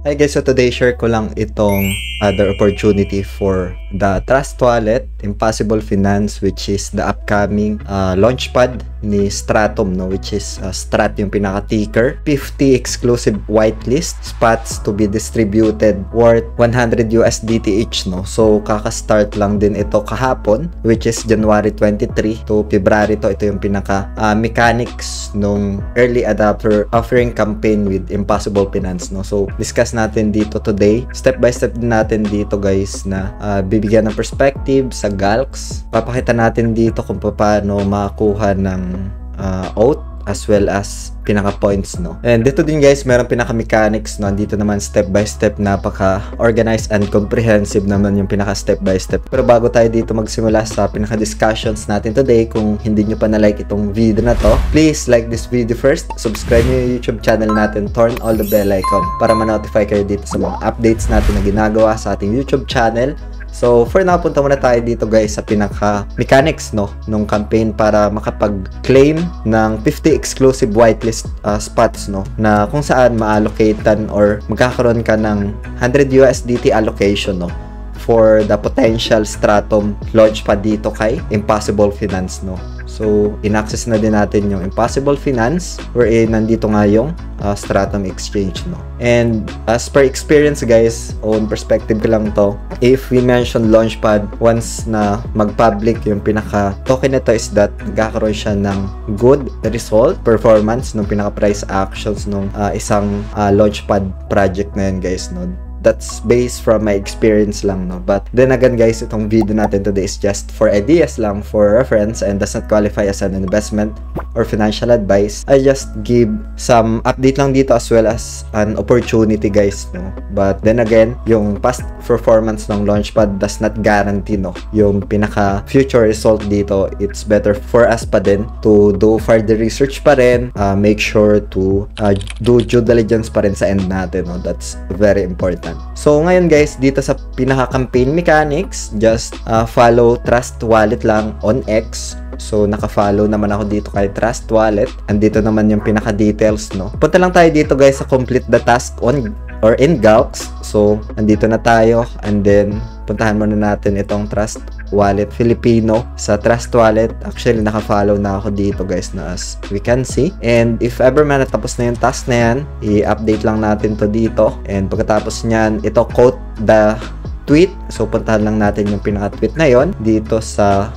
Hi guys, so today share ko lang itong other opportunity for the Trust Wallet, Impossible Finance, which is the upcoming launchpad ni Stratum, no, which is Strat yung pinaka-ticker. 50 exclusive whitelist spots to be distributed worth 100 USDT each, no. So kaka-start lang din ito kahapon, which is January 23 to February to. Ito yung pinaka mechanics nung early adopter offering campaign with Impossible Finance, no. So discuss natin dito today. Step by step din natin dito guys na bibigyan ng perspective sa Galx. Papakita natin dito kung paano makakuha ng oath as well as pinaka points, no. And dito din guys meron pinaka mechanics, no. Dito naman step by step, napaka organized and comprehensive naman yung pinaka step by step. Pero bago tayo dito magsimula sa pinaka discussions natin today, kung hindi nyo pa na like itong video na to, please like this video first, subscribe nyo yung YouTube channel natin, turn all the bell icon para ma-notify kayo dito sa mga updates natin na ginagawa sa ating YouTube channel. So for now, punta muna tayo dito guys sa pinaka mechanics, no, nung campaign para makapag-claim ng 50 exclusive whitelist spots, no, na kung saan ma-allocatean or magkakaroon ka ng 100 USDT allocation, no, for the potential Stratum launchpad dito kay Impossible Finance, no. So in-access na din natin yung Impossible Finance wherein nandito nga yung Stratum Exchange, no. And as per experience guys, own perspective ko lang to, if we mention launchpad, once na mag-public yung pinaka token nito is that magkakaroon siya ng good result performance nung pinaka price actions nung isang launchpad project na yun guys, no. That's based from my experience lang, no. But then again guys, itong video natin today is just for ideas lang, for reference, and does not qualify as an investment or financial advice. I just give some update lang dito as well as an opportunity guys, no. But then again, yung past performance ng launchpad does not guarantee, no, yung pinaka future result dito. It's better for us pa din to do further research pa rin, make sure to do due diligence pa rin sa end natin, no. That's very important. So ngayon guys, dito sa pinaka-campaign mechanics, just follow Trust Wallet lang on X. So naka-follow naman ako dito kay Trust Wallet. Andito naman yung pinaka-details, no. Punta lang tayo dito guys sa complete the task on or in Galx. So andito na tayo, and then puntahan muna natin itong Trust Wallet Filipino. Sa Trust Wallet, actually naka-follow na ako dito guys, na as we can see. And if ever man natapos na yung task na yan, i-update lang natin to dito. And pagkatapos nyan, ito quote the tweet. So puntahan lang natin yung pinaka-tweet na yon dito sa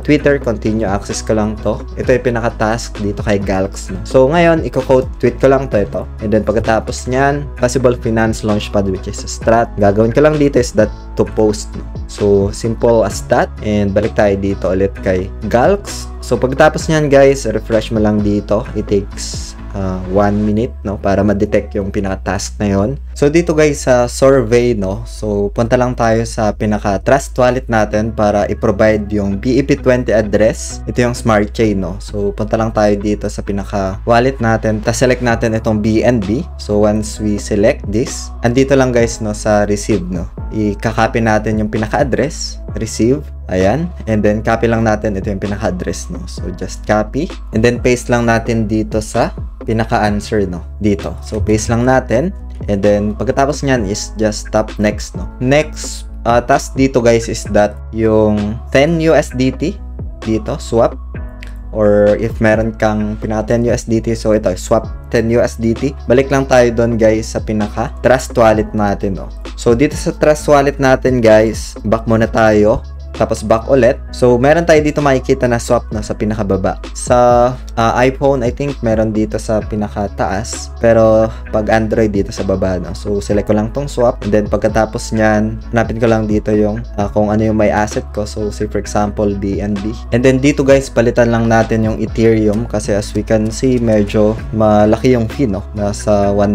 Twitter. Continue access ko lang to. Ito yung pinaka-task dito kay Galx, no? So ngayon, i-quote tweet ko lang to ito. And then pagkatapos nyan, Possible Finance Launchpad, which is a Strat. Gagawin ko lang dito is that to post, no? So simple as that. And balik tayo dito ulit kay Galx. So pagkatapos nyan guys, refresh mo lang dito. It takes 1 minute, no, para ma-detect yung pinaka-task na yon. So dito guys sa survey, no, so punta lang tayo sa pinaka-Trust Wallet natin para i-provide yung BEP20 address. Ito yung Smart Chain, no. So punta lang tayo dito sa pinaka-wallet natin, tapos select natin itong BNB. So once we select this, andito lang guys, no, sa receive, no, i-copy natin yung pinaka-address, receive. Ayan. And then copy lang natin ito yung pinaka-address, no. So just copy and then paste lang natin dito sa pinaka-answer, no, dito. So paste lang natin, and then pagkatapos niyan is just tap next, no. Next task dito guys is that yung 10 USDT dito swap, or if meron kang pinaka 10 USDT, so ito swap 10 USDT. Balik lang tayo doon guys sa pinaka Trust Wallet natin, no. So dito sa Trust Wallet natin guys, back muna tayo, tapos back ulit. So meron tayo dito makikita na swap na sa pinakababa. Sa iPhone, I think meron dito sa pinakataas, pero pag Android dito sa baba, no. So select ko lang tong swap, and then pagkatapos nyan, hanapin ko lang dito yung kung ano yung may asset ko. So say for example BNB, and then dito guys palitan lang natin yung Ethereum kasi as we can see medyo malaki yung fee, no, nasa $1.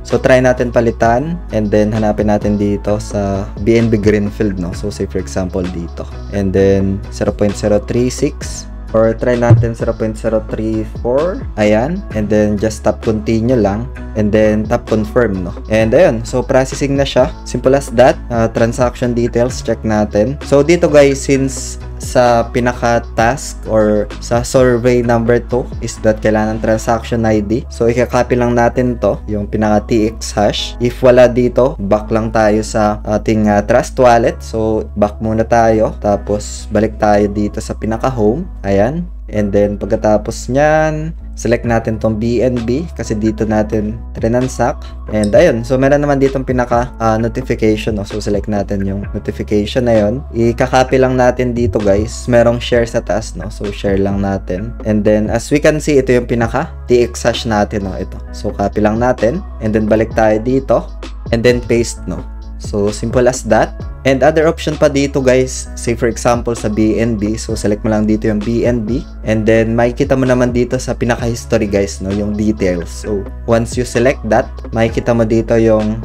So try natin palitan, and then hanapin natin dito sa BNB Greenfield, no. So say for example dito, and then 0.036, or try natin 0.034. Ayan, and then just tap continue lang, and then tap confirm, no. And ayun, so processing na siya, simple as that. Transaction details check natin. So dito guys, since sa pinaka-task or sa survey number 2 is that kailangan transaction ID. So, ikakopy lang natin to, yung pinaka-TX hash. If wala dito, back lang tayo sa ating Trust Wallet. So, back muna tayo. Tapos, balik tayo dito sa pinaka-home. Ayan. And then, pagkatapos nyan, select natin tong BNB kasi dito natin transact. And ayun, so meron naman ditong pinaka notification. So select natin yung notification na yun. Ikakopy lang natin dito guys. Merong share sa taas, no? So share lang natin. And then as we can see, ito yung pinaka TX hash natin, no? Ito. So copy lang natin. And then balik tayo dito. And then paste, no? So, simple as that. And other option pa dito guys, say for example sa BNB, so select mo lang dito yung BNB. And then, makikita mo naman dito sa pinaka-history guys, no, yung details. So, once you select that, makikita mo dito yung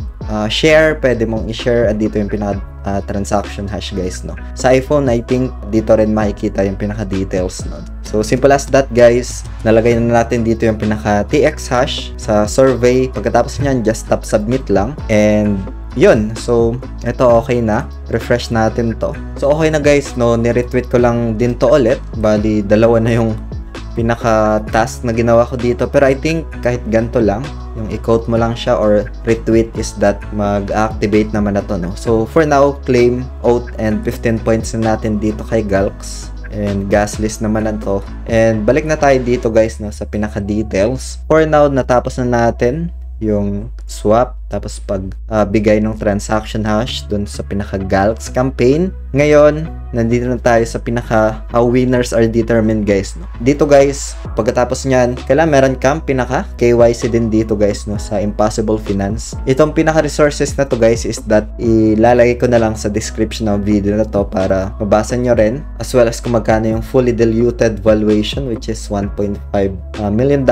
share, pwede mong i-share. At dito yung pinaka-transaction hash guys, no. Sa iPhone, I think, dito rin makikita yung pinaka-details, no. So, simple as that guys. Nalagay na natin dito yung pinaka-TX hash sa survey. Pagkatapos nyan, just tap submit lang. And yun, so ito okay na. Refresh natin to. So okay na guys, no, ni-retweet ko lang din to ulit. Bali, dalawa na yung pinaka-task na ginawa ko dito. Pero I think kahit ganito lang, yung i-quote mo lang siya or retweet is that mag-activate naman na to, no. So for now, claim, oath, and 15 points na natin dito kay Galx. And gas list naman na to. And balik na tayo dito guys, no, sa pinaka-details. For now, natapos na natin yung swap, tapos pag bigay ng transaction hash dun sa pinaka-Galx campaign. Ngayon, nandito na tayo sa pinaka how winners are determined guys, no. Dito guys, pagkatapos nyan, kailangan meron kang pinaka KYC din dito guys, no, sa Impossible Finance. Itong pinaka resources na to guys is that ilalagay ko na lang sa description ng video na to para mabasa nyo rin, as well as kung magkano yung fully diluted valuation which is $1.5 million.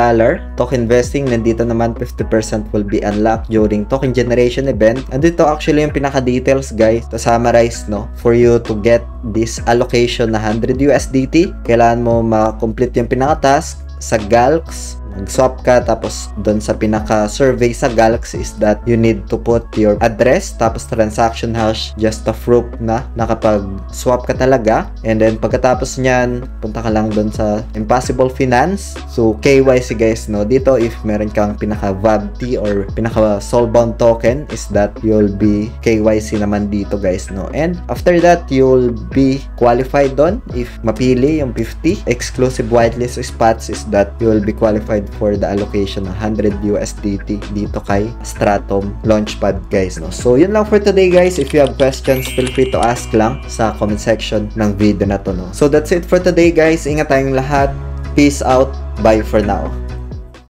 Token vesting, nandito naman 50% will be unlocked during token generation event. And dito actually yung pinaka details guys, to summarize, no, for you to get this allocation na 100 USDT, kailangan mo ma-complete yung pinaka-task sa Galx. Mag-swap ka, tapos doon sa pinaka-survey sa Galx is that you need to put your address, tapos transaction hash, just a proof na nakapag-swap ka talaga. And then pagkatapos nyan, punta ka lang doon sa Impossible Finance. So KYC guys, no, dito if meron kang pinaka-VABT or pinaka-soulbound token is that you'll be KYC naman dito guys, no. And after that, you'll be qualified doon if mapili yung 50 exclusive whitelist spots is that you'll be qualified for the allocation ng 100 USDT dito kay Stratum Launchpad guys, no. So yun lang for today guys. If you have questions, feel free to ask lang sa comment section ng video na to, no. So that's it for today guys. Ingat tayong lahat. Peace out. Bye for now.